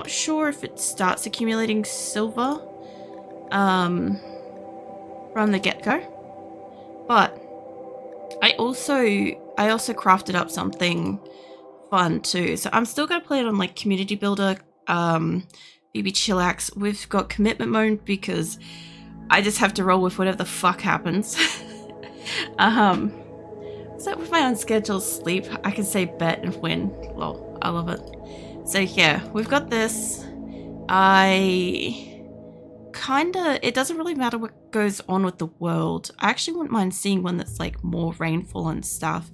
not sure if it starts accumulating silver from the get-go, but I also crafted up something fun too. So I'm still gonna play it on like community builder, Phoebe chillax. We've got commitment mode because I just have to roll with whatever the fuck happens. So with my unscheduled sleep, I can say bet and win. Lol, I love it. So yeah, we've got this. It doesn't really matter what goes on with the world. I actually wouldn't mind seeing one that's like more rainfall and stuff.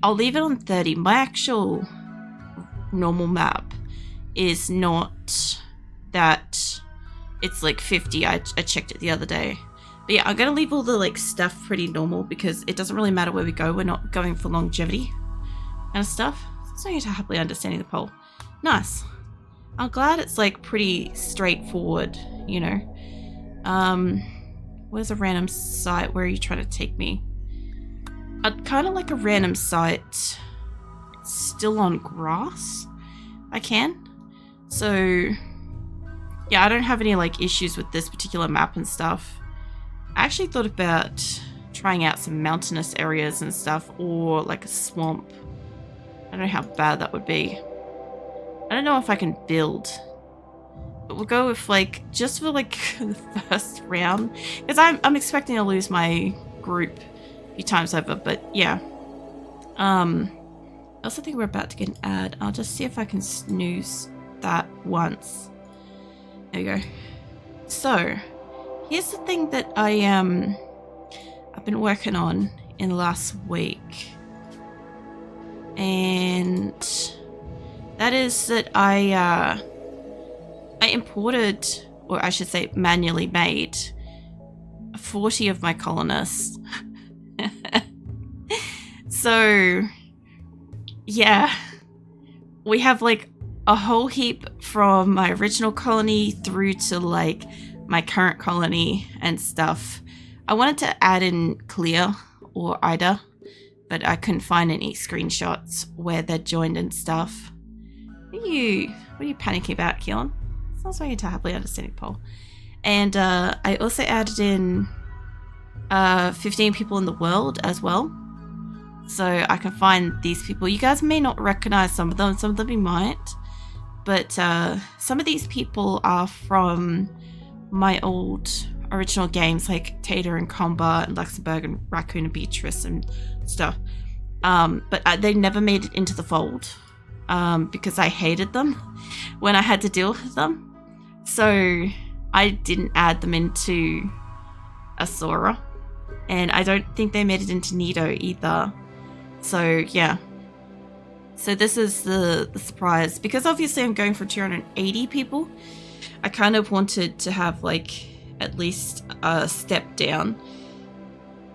I'll leave it on 30. My actual normal map is not that, it's like 50. I checked it the other day. But yeah, I'm gonna leave all the like stuff pretty normal because it doesn't really matter where we go. We're not going for longevity kind of stuff. So you're happily understanding the poll. Nice. I'm glad it's like pretty straightforward, you know. Where's a random site? Where are you trying to take me? I'd kind of like a random site still on grass. I can. So yeah, I don't have any like issues with this particular map and stuff. I actually thought about trying out some mountainous areas and stuff, or like a swamp. I don't know how bad that would be. I don't know if I can build, but we'll go with like, just for like the first round, because I'm expecting to lose my group a few times over, but yeah. I also think we're about to get an ad. I'll just see if I can snooze that once. There we go. So here's the thing that I've been working on in the last week, and that is that I imported, or I should say manually made, 40 of my colonists. So yeah, we have like a whole heap from my original colony through to like my current colony and stuff. I wanted to add in Clear or Ida, but I couldn't find any screenshots where they're joined and stuff. What are you panicking about, Keelan? Sounds like you're happily understanding poll. And I also added in 15 people in the world as well, so I can find these people. You guys may not recognize some of them you might, but some of these people are from my old original games like Tater and Comba and Luxembourg and Raccoon and Beatrice and stuff. But they never made it into the fold because I hated them when I had to deal with them. So I didn't add them into Asura, and I don't think they made it into Nido either. So yeah. So this is the surprise, because obviously I'm going for 280 people. I kind of wanted to have like at least a step down,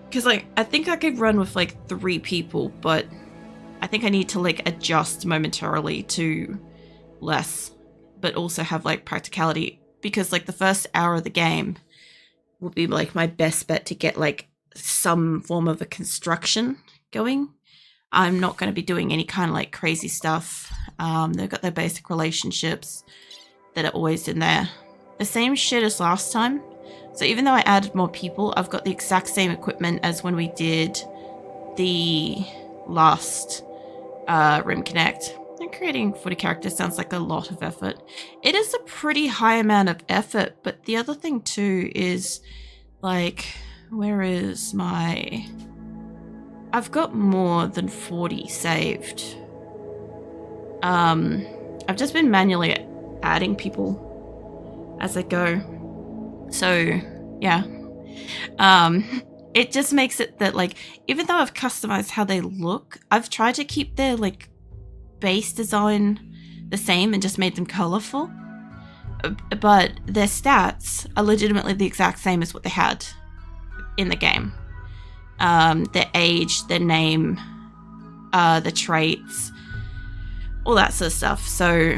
because like I think I could run with like 3 people, but I think I need to like adjust momentarily to less, but also have like practicality, because like the first hour of the game will be like my best bet to get like some form of a construction going. I'm not going to be doing any kind of like crazy stuff. They've got their basic relationships that are always in there. The same shit as last time. So even though I added more people, I've got the exact same equipment as when we did the last Rimconnect. And creating 40 characters sounds like a lot of effort. It is a pretty high amount of effort, but the other thing too is like, where is my... I've got more than 40 saved. I've just been manually adding people as I go. So yeah. It just makes it that like, even though I've customized how they look, I've tried to keep their like base design the same and just made them colorful. But their stats are legitimately the exact same as what they had in the game. Their age, their name, the traits, all that sort of stuff. So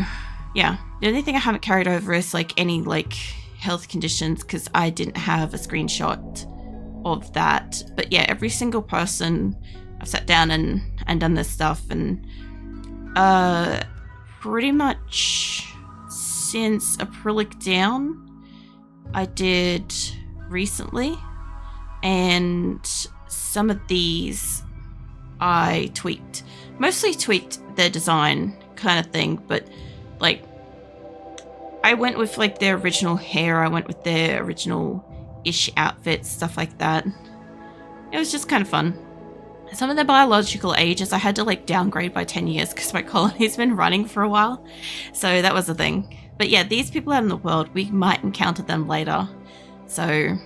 yeah, the only thing I haven't carried over is like any like health conditions, because I didn't have a screenshot of that. But yeah, every single person I've sat down and done this stuff, and pretty much since acrylic down I did recently, and some of these I tweaked. Mostly tweaked their design kind of thing, but like I went with like their original hair, I went with their original-ish outfits, stuff like that. It was just kind of fun. Some of the biological ages I had to like downgrade by 10 years because my colony's been running for a while. So that was the thing. But yeah, these people out in the world, we might encounter them later. So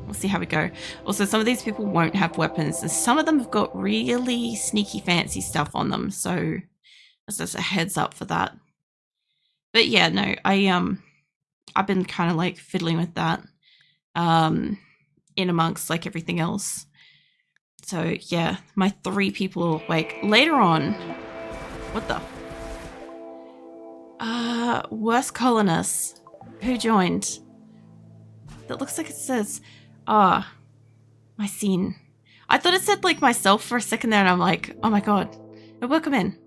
we'll see how we go. Also, some of these people won't have weapons, and some of them have got really sneaky fancy stuff on them. So that's just a heads up for that. But yeah, no, I've been kind of like fiddling with that in amongst like everything else. So yeah, my 3 people are awake. Later on, what the? Worst colonists. Who joined? That looks like it says, my scene. I thought it said like myself for a second there, and I'm like, oh my god. Welcome in.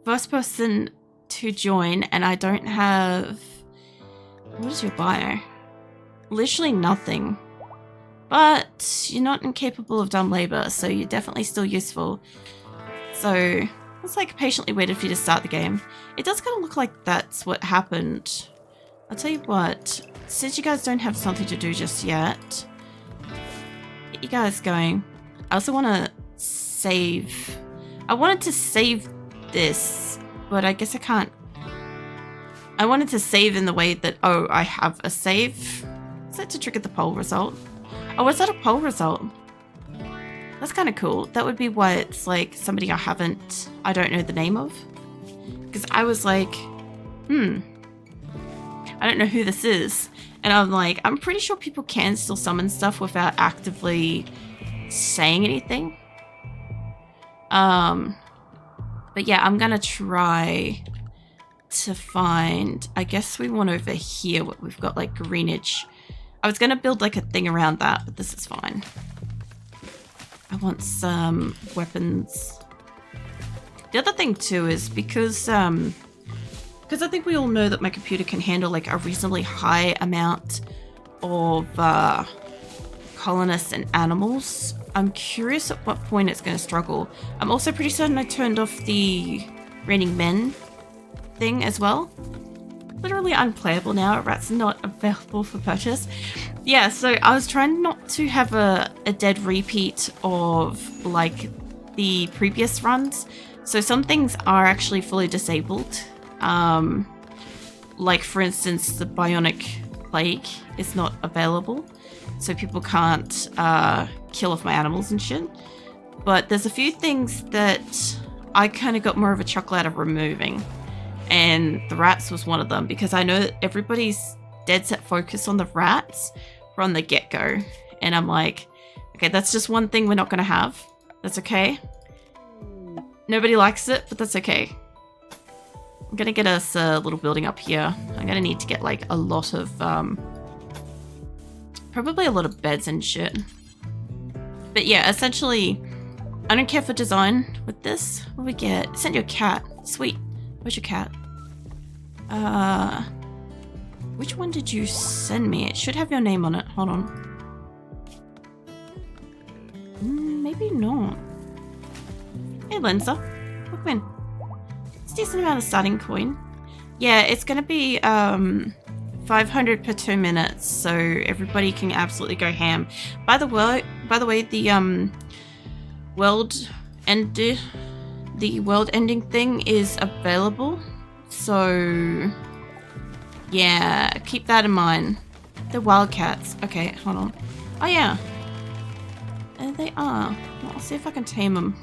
First person to join, and I don't have... What is your bio? Literally nothing. But you're not incapable of dumb labor, so you're definitely still useful. So it's like patiently waited for you to start the game. It does kind of look like that's what happened. I'll tell you what, since you guys don't have something to do just yet, get you guys going. I also want to save. I wanted to save this, but I guess I can't. I wanted to save in the way that, oh, I have a save. Is that to trigger the poll result? Oh, is that a poll result? That's kind of cool. That would be why it's like somebody I don't know the name of. Because I was like, I don't know who this is. And I'm like, I'm pretty sure people can still summon stuff without actively saying anything. But yeah, I'm gonna try to find, I guess we want over here what we've got like greenage. I was gonna build like a thing around that, but this is fine. I want some weapons. The other thing too is because I think we all know that my computer can handle like a reasonably high amount of colonists and animals. I'm curious at what point it's going to struggle. I'm also pretty certain I turned off the raining men thing as well. Literally unplayable now. Rat's not available for purchase. Yeah, so I was trying not to have a dead repeat of like the previous runs. So some things are actually fully disabled. Like for instance, the bionic plague is not available. So people can't kill off my animals and shit. But there's a few things that I kind of got more of a chuckle out of removing. And the rats was one of them, because I know that everybody's dead set focus on the rats from the get-go. And I'm like, okay, that's just one thing we're not going to have. That's okay. Nobody likes it, but that's okay. I'm going to get us a little building up here. I'm going to need to get like a lot of, probably a lot of beds and shit. But yeah, essentially, I don't care for design with this. What do we get? Send you a cat. Sweet. Where's your cat? Which one did you send me? It should have your name on it. Hold on. Maybe not. Hey, Lenza. Welcome in. It's a decent amount of starting coin. Yeah, it's going to be 500 per 2 minutes, so everybody can absolutely go ham. By the way, the world ending thing is available, so yeah, keep that in mind. The wildcats. Okay, hold on. Oh yeah, and they are. Well, I'll see if I can tame them.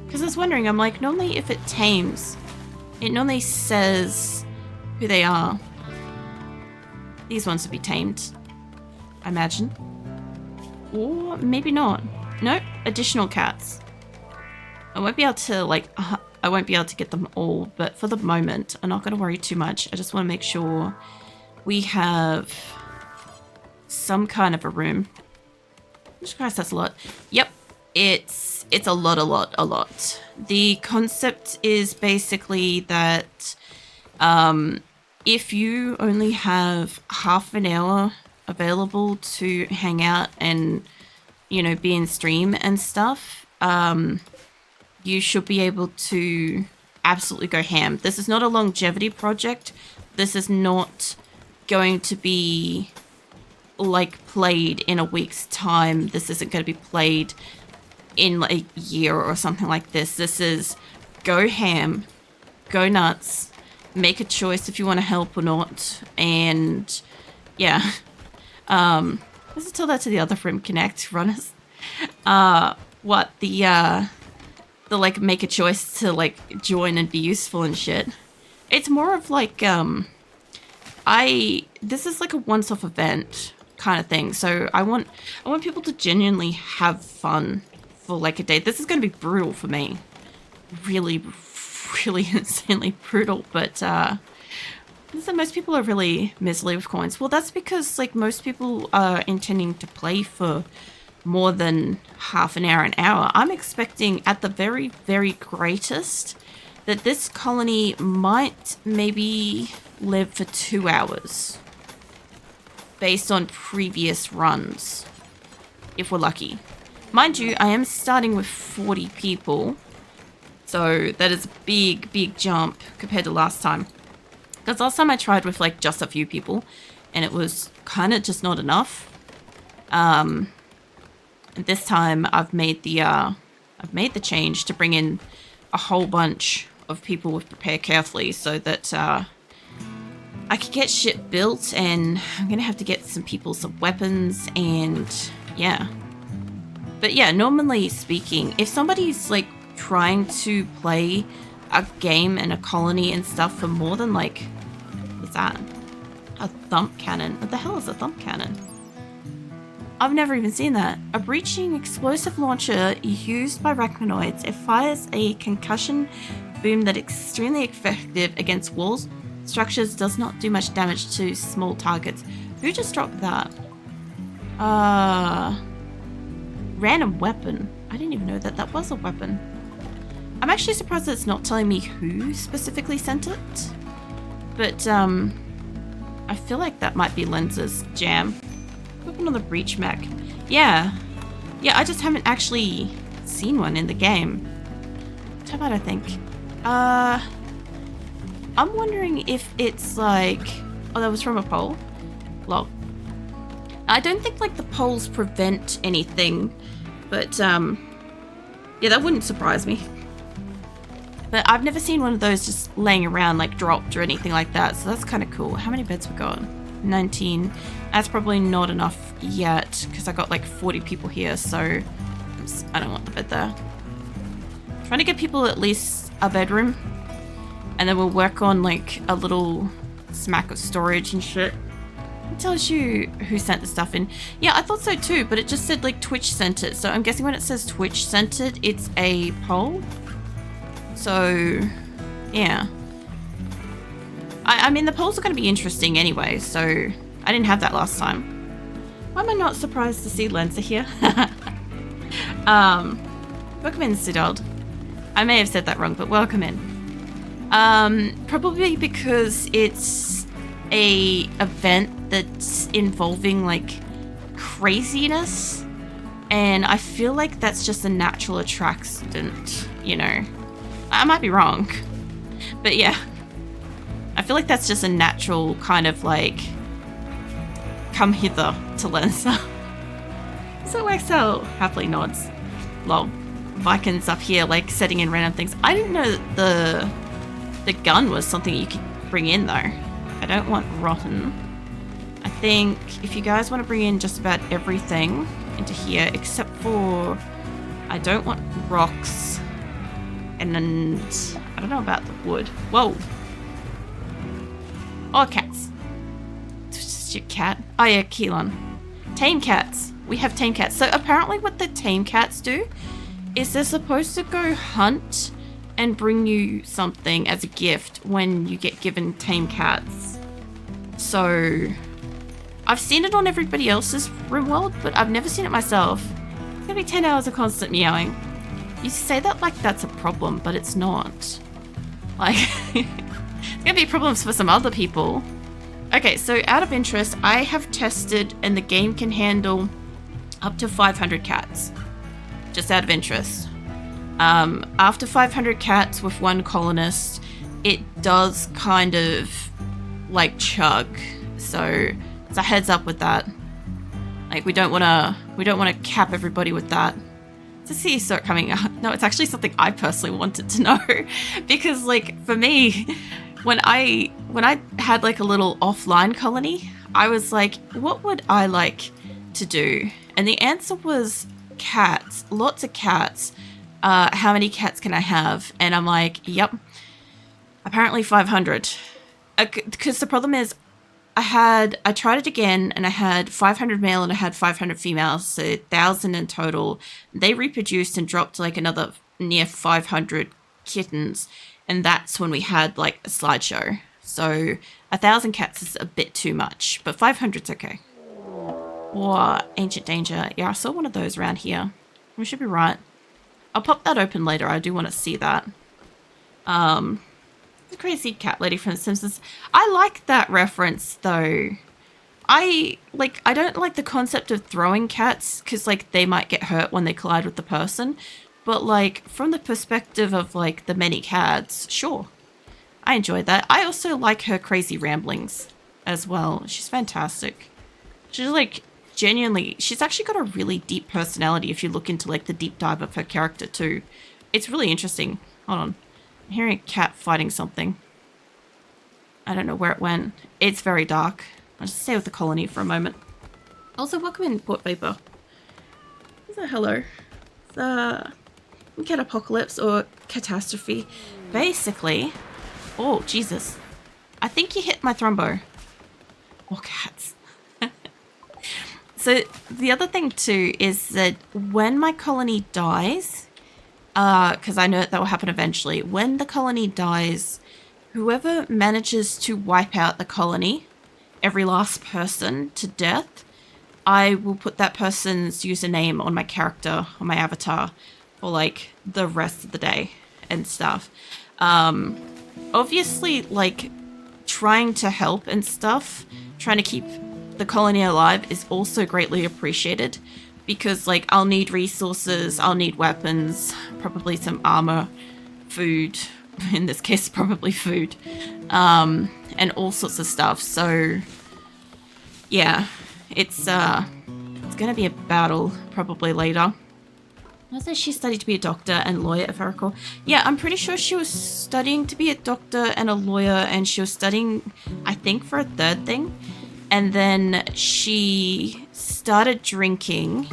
Because I was wondering, I'm like, normally if it tames, it normally says who they are. These ones would be tamed, I imagine. Or maybe not. Nope, additional cats. I won't be able to, like, I won't be able to get them all, but for the moment, I'm not going to worry too much. I just want to make sure we have some kind of a room. Jesus Christ, that's a lot. Yep, it's a lot. The concept is basically that If you only have half an hour available to hang out and, you know, be in stream and stuff, you should be able to absolutely go ham. This is not a longevity project. This is not going to be like played in a week's time. This isn't going to be played in a year or something like this. This is go ham, go nuts, make a choice if you want to help or not, and yeah. Let's tell that to the other Rimconnect runners. The like make a choice to like join and be useful and shit. It's more of like this is like a once-off event kind of thing. So I want people to genuinely have fun for like a day. This is going to be brutal for me. Really, really insanely brutal. But so most people are really miserly with coins. Well, that's because like most people are intending to play for more than half an hour. I'm expecting at the very, very greatest that this colony might maybe live for 2 hours based on previous runs, if we're lucky. Mind you, I am starting with 40 people, so that is a big, big jump compared to last time. Because last time I tried with like just a few people and it was kind of just not enough. And this time I've made the change to bring in a whole bunch of people with Prepare Carefully so that I could get shit built, and I'm gonna have to get some people some weapons and yeah. But yeah, normally speaking, if somebody's like trying to play a game and a colony and stuff for more than like, what's that? A thump cannon. What the hell is a thump cannon? I've never even seen that. A breaching explosive launcher used by arachnoids. It fires a concussion boom that is extremely effective against walls, structures, does not do much damage to small targets. Who just dropped that? Random weapon. I didn't even know that that was a weapon. I'm actually surprised that it's not telling me who specifically sent it. But, I feel like that might be Lens's jam. Open on the breach mech. Yeah. Yeah, I just haven't actually seen one in the game. How about I think? I'm wondering if it's like... Oh, that was from a pole? Lol. I don't think like the poles prevent anything, but yeah, that wouldn't surprise me. But I've never seen one of those just laying around like dropped or anything like that, so that's kind of cool. How many beds we got? 19. That's probably not enough yet because I got like 40 people here, so I don't want the bed there. Trying to get people at least a bedroom, and then we'll work on like a little smack of storage and shit. It tells you who sent the stuff in. Yeah, I thought so too, but it just said like Twitch sent it, so I'm guessing when it says Twitch sent it, it's a poll. So yeah, I mean the polls are going to be interesting anyway, so I didn't have that last time. Why am I not surprised to see Lenza here? Welcome in, Sidald. I may have said that wrong, but welcome in. Probably because it's a event that's involving like craziness, and I feel like that's just a natural attraction, you know. I might be wrong, but yeah, I feel like that's just a natural kind of like come hither to Lenza. So Excel happily nods. Lol. Vikings up here like setting in random things. I didn't know that the gun was something you could bring in though. I don't want rotten. I think if you guys want to bring in just about everything into here except for I don't want rocks. And then, I don't know about the wood. Whoa. Oh, cats. It's just your cat. Oh yeah, Keelan. Tame cats. We have tame cats. So apparently what the tame cats do is they're supposed to go hunt and bring you something as a gift when you get given tame cats. So, I've seen it on everybody else's RimWorld, but I've never seen it myself. It's gonna be 10 hours of constant meowing. You say that like that's a problem, but it's not. Like, Gonna be problems for some other people. Okay, so out of interest, I have tested and the game can handle up to 500 cats. Just out of interest. After 500 cats with one colonist, it does kind of like chug. So it's a heads up with that. Like we don't wanna cap everybody with that. To see you start coming out. No, it's actually something I personally wanted to know. Because like for me, when I had like a little offline colony, I was like, what would I like to do? And the answer was cats, lots of cats. How many cats can I have? And I'm like, yep, apparently 500. Because the problem is, I tried it again and I had 500 male and I had 500 females, so 1,000 in total. They reproduced and dropped like another near 500 kittens. And that's when we had like a slideshow. So 1,000 cats is a bit too much, but 500's okay. What? Ancient Danger. Yeah, I saw one of those around here. We should be right. I'll pop that open later. I do want to see that. The crazy cat lady from The Simpsons. I like that reference though. I don't like the concept of throwing cats because like they might get hurt when they collide with the person. But like from the perspective of like the many cats, sure. I enjoyed that. I also like her crazy ramblings as well. She's fantastic. She's like genuinely, she's actually got a really deep personality if you look into like the deep dive of her character too. It's really interesting. Hold on. I'm hearing a cat fighting something. I don't know where it went. It's very dark. I'll just stay with the colony for a moment. Also, welcome in, Port Vapor. So, hello. Cat apocalypse or catastrophe. Basically, oh, Jesus. I think you hit my thrombo. More cats. So the other thing too is that when my colony dies, because I know that will happen eventually, when the colony dies, whoever manages to wipe out the colony, every last person to death, I will put that person's username on my character, on my avatar, for like the rest of the day and stuff. Obviously, like trying to help and stuff, trying to keep the colony alive is also greatly appreciated because like I'll need resources, I'll need weapons, probably some armor, food, in this case probably food, and all sorts of stuff. So yeah, it's gonna be a battle probably later. I said she studied to be a doctor and lawyer, if I recall. Yeah, I'm pretty sure she was studying to be a doctor and a lawyer, and she was studying, I think, for a third thing. And then she started drinking,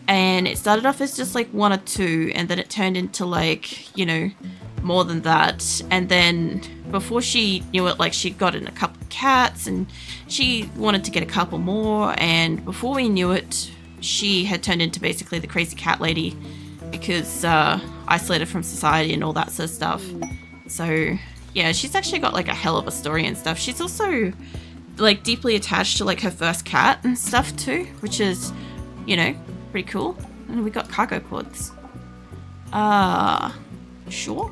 and it started off as just like 1 or 2, and then it turned into like, you know, more than that. And then before she knew it, like she'd gotten a couple of cats, and she wanted to get a couple more, and before we knew it, she had turned into basically the crazy cat lady because isolated from society and all that sort of stuff. So yeah, she's actually got like a hell of a story and stuff. She's also like deeply attached to like her first cat and stuff too, which is, you know, pretty cool. And we got cargo pods. Sure.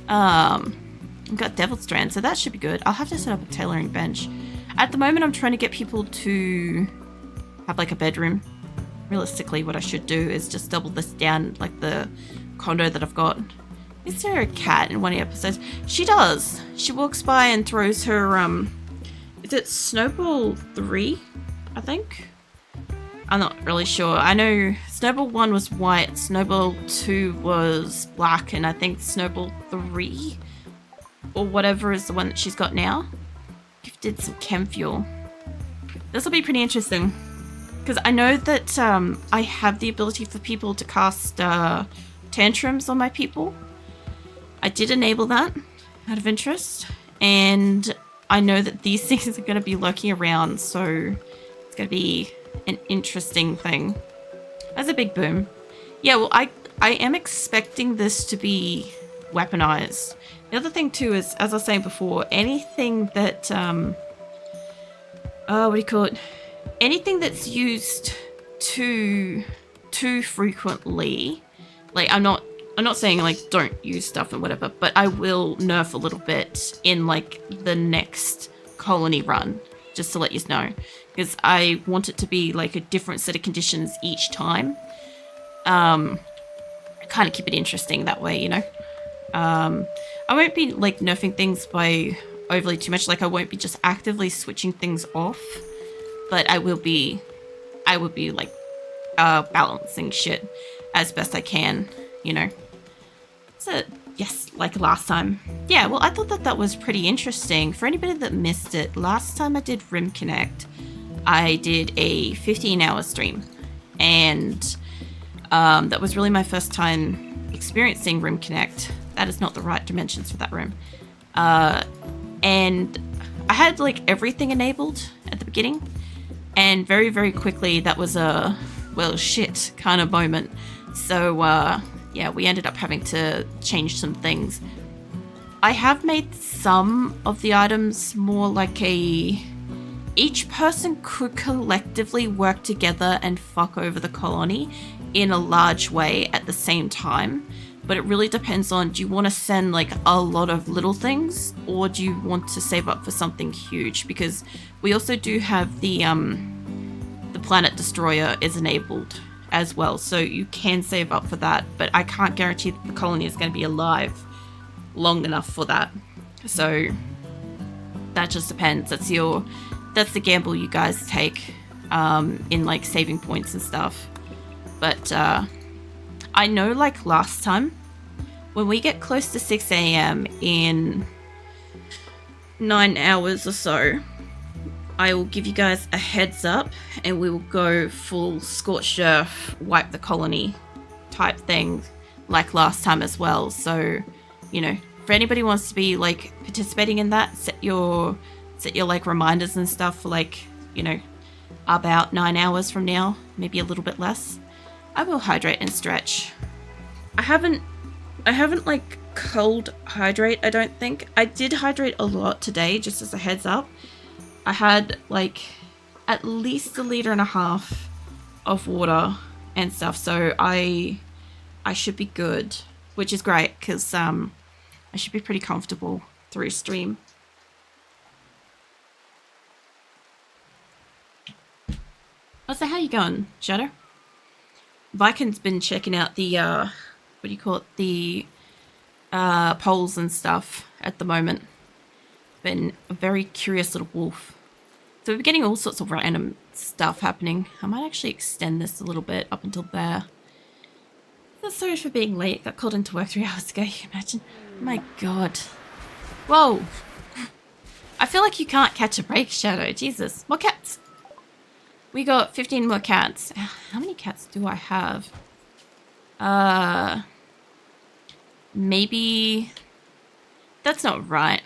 We've got Devil Strand, so that should be good. I'll have to set up a tailoring bench. At the moment, I'm trying to get people to have like a bedroom. Realistically, what I should do is just double this down, like the condo that I've got. Is there a cat in one of the episodes? She does. She walks by and throws her, is it Snowball 3, I think? I'm not really sure. I know Snowball 1 was white, Snowball 2 was black, and I think Snowball 3, or whatever, is the one that she's got now. Gifted some chem fuel. This will be pretty interesting. Because I know that I have the ability for people to cast tantrums on my people. I did enable that out of interest. And I know that these things are going to be lurking around. So it's going to be an interesting thing. That's a big boom. Yeah, well, I am expecting this to be weaponized. The other thing too is, as I was saying before, anything that, what do you call it? Anything that's used too frequently, like I'm not I'm not saying like don't use stuff and whatever, but I will nerf a little bit in like the next colony run, just to let you know, because I want it to be like a different set of conditions each time. Kind of keep it interesting that way, you know. I won't be like nerfing things by overly too much. Like I won't be just actively switching things off, but I will be like balancing shit as best I can, you know. So yes, like last time. Yeah, well, I thought that was pretty interesting. For anybody that missed it, last time I did Rimconnect, I did a 15-hour stream, and that was really my first time experiencing Rimconnect. That is not the right dimensions for that room. And I had like everything enabled at the beginning, and very, very quickly that was a, well, shit kind of moment. So yeah, we ended up having to change some things. I have made some of the items more like each person could collectively work together and fuck over the colony in a large way at the same time. But it really depends on, do you want to send like a lot of little things, or do you want to save up for something huge? Because we also do have the planet destroyer is enabled as well, so you can save up for that, but I can't guarantee that the colony is going to be alive long enough for that. So that just depends. That's the gamble you guys take in like saving points and stuff. But I know like last time, when we get close to 6 a.m. in 9 hours or so, I will give you guys a heads up and we will go full scorched earth, wipe the colony type thing like last time as well. So, you know, for anybody who wants to be like participating in that, set your like reminders and stuff for like, you know, about 9 hours from now, maybe a little bit less. I will hydrate and stretch. I haven't like cold hydrate, I don't think. I did hydrate a lot today, just as a heads up. I had like at least 1.5 liters of water and stuff, so I should be good, which is great because I should be pretty comfortable through stream. Oh, so how you going, Shadow? Viking's been checking out the what do you call it, the polls and stuff at the moment. Been a very curious little wolf. So we're getting all sorts of random stuff happening. I might actually extend this a little bit up until there. So sorry for being late. Got called into work 3 hours ago. Can you imagine? My God. Whoa. I feel like you can't catch a break, Shadow. Jesus. More cats. We got 15 more cats. How many cats do I have? Maybe... That's not right.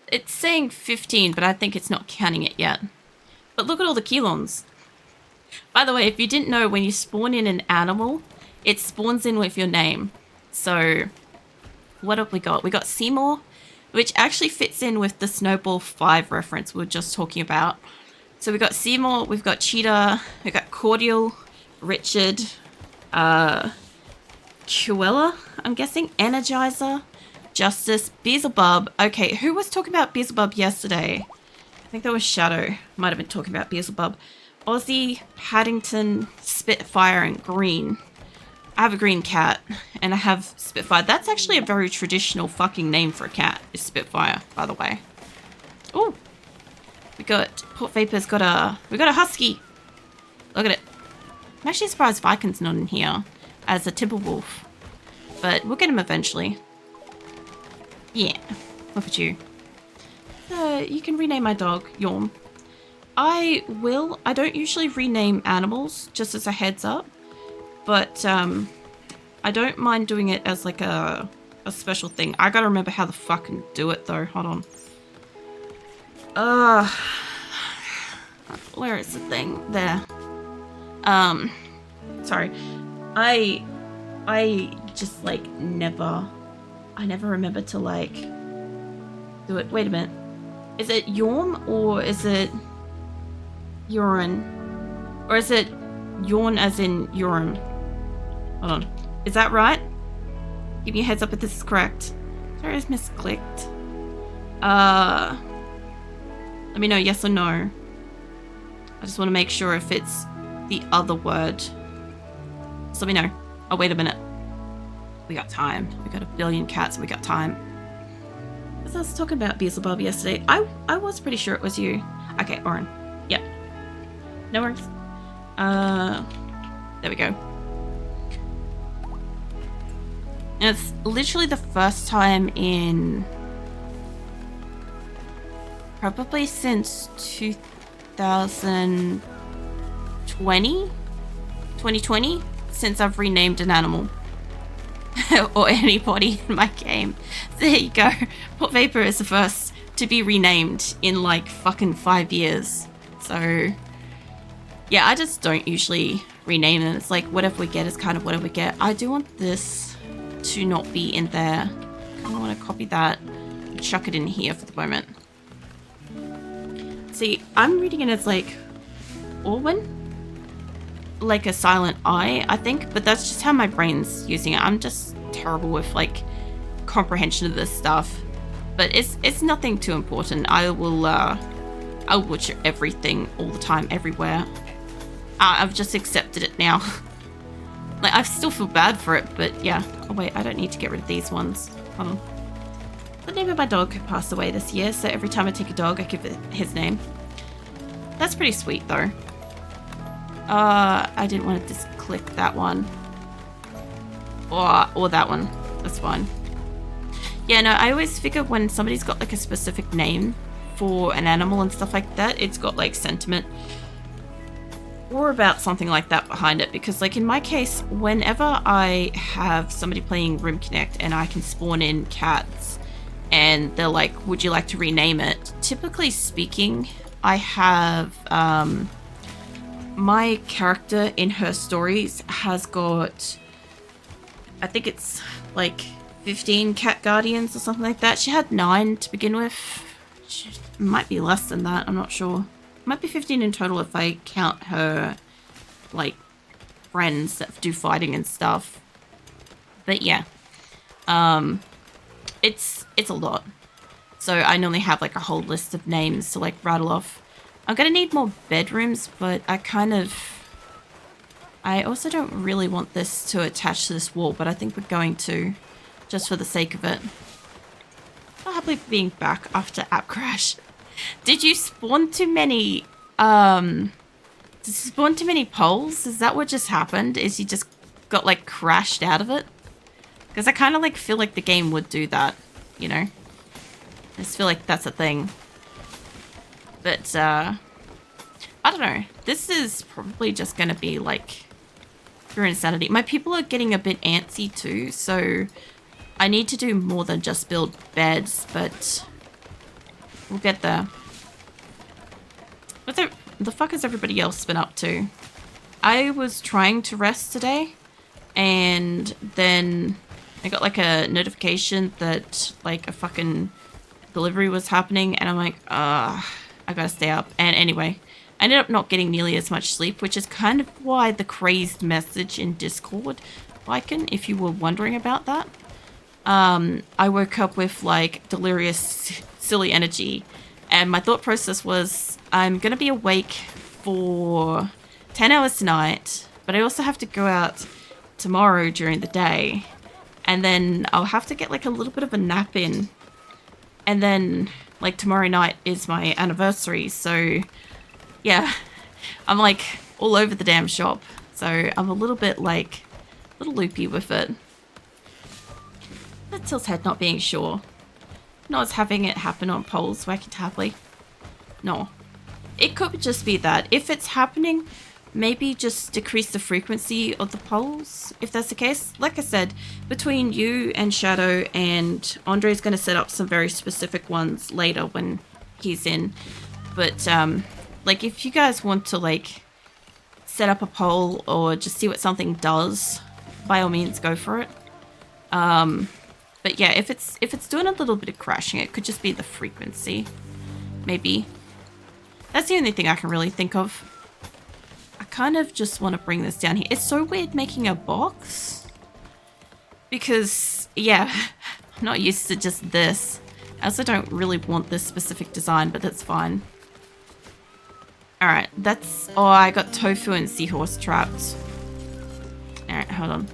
It's saying 15, but I think it's not counting it yet. But look at all the Kelons. By the way, if you didn't know, when you spawn in an animal, it spawns in with your name. So, what have we got? We got Seymour, which actually fits in with the Snowball 5 reference we were just talking about. So we got Seymour, we've got Cheetah, we've got Cordial, Richard, Cruella, I'm guessing, Energizer, Justice, Beelzebub. Okay, who was talking about Beelzebub yesterday? I think that was Shadow. Might have been talking about Beelzebub. Ozzy, Paddington, Spitfire, and Green. I have a green cat, and I have Spitfire. That's actually a very traditional fucking name for a cat, is Spitfire, by the way. Oh, we got, Port Vapor's got we got a husky. Look at it. I'm actually surprised Viking's not in here as a Timberwolf, but we'll get him eventually. Yeah, look at you. You can rename my dog, Yorm. I will. I don't usually rename animals, just as a heads up, but I don't mind doing it as like a special thing. I gotta remember how the fucking do it though. Hold on. Where is the thing? There. Sorry. I just like I never remember to like do it. Wait a minute. Is it Yorm or is it urine? Or is it yawn as in urine? Hold on. Is that right? Give me a heads up if this is correct. Sorry, it's misclicked. Let me know yes or no. I just want to make sure if it's the other word. Just let me know. Oh, wait a minute. We got time. We got a billion cats. We got time. Because I was talking about Beelzebub yesterday. I was pretty sure it was you. Okay, Oren. Yep. No worries. There we go. And it's literally the first time in probably since 2020 since I've renamed an animal or anybody in my game. So there you go. Port Vapor is the first to be renamed in like fucking 5 years. So yeah, I just don't usually rename them. It's like whatever we get is kind of whatever we get. I do want this to not be in there. I want to copy that and chuck it in here for the moment. See, I'm reading it as like Orwin, like a silent I think, but that's just how my brain's using it. I'm just terrible with like comprehension of this stuff, but it's nothing too important. I'll butcher everything all the time, everywhere. I've just accepted it now. Like, I still feel bad for it, but yeah. Oh wait, I don't need to get rid of these ones. Hold on. The name of my dog passed away this year, so every time I take a dog, I give it his name. That's pretty sweet, though. I didn't want to just click that one. Or that one. That's fine. Yeah, no, I always figure when somebody's got, like, a specific name for an animal and stuff like that, it's got, like, sentiment or about something like that behind it. Because, like, in my case, whenever I have somebody playing Rimconnect and I can spawn in cats and they're like, would you like to rename it? Typically speaking, I have my character in her stories has got, I think it's like 15 cat guardians or something like that. She had 9 to begin with. She might be less than that, I'm not sure. Might be 15 in total if I count her like friends that do fighting and stuff. But yeah. It's a lot. So I normally have like a whole list of names to like rattle off. I'm gonna need more bedrooms, but I also don't really want this to attach to this wall, but I think we're going to, just for the sake of it. I'm happily being back after app crash. Did you spawn too many, poles? Is that what just happened? Is you just got like crashed out of it? Because I kind of like feel like the game would do that, you know? I just feel like that's a thing. But, I don't know. This is probably just going to be like pure insanity. My people are getting a bit antsy too, so I need to do more than just build beds, but we'll get there. What the fuck has everybody else been up to? I was trying to rest today, and then I got like a notification that like a fucking delivery was happening, and I'm like, I gotta stay up. And anyway, I ended up not getting nearly as much sleep, which is kind of why the crazed message in Discord icon, if you were wondering about that. I woke up with like delirious, silly energy, and my thought process was, I'm gonna be awake for 10 hours tonight, but I also have to go out tomorrow during the day, and then I'll have to get like a little bit of a nap in, and then like tomorrow night is my anniversary, so yeah, I'm like all over the damn shop, so I'm a little bit like, a little loopy with it. That's Tilted not being sure. Not having it happen on polls, wacky tably. No. It could just be that. If it's happening, maybe just decrease the frequency of the polls, if that's the case. Like I said, between you and Shadow, and Andre's going to set up some very specific ones later when he's in. But, like, if you guys want to, like, set up a poll or just see what something does, by all means, go for it. But yeah, if it's doing a little bit of crashing, it could just be the frequency. Maybe. That's the only thing I can really think of. I kind of just want to bring this down here. It's so weird making a box Because, yeah, I'm not used to just this. I also don't really want this specific design, but that's fine. Alright, that's... Oh, I got tofu and seahorse trapped. Alright, hold on.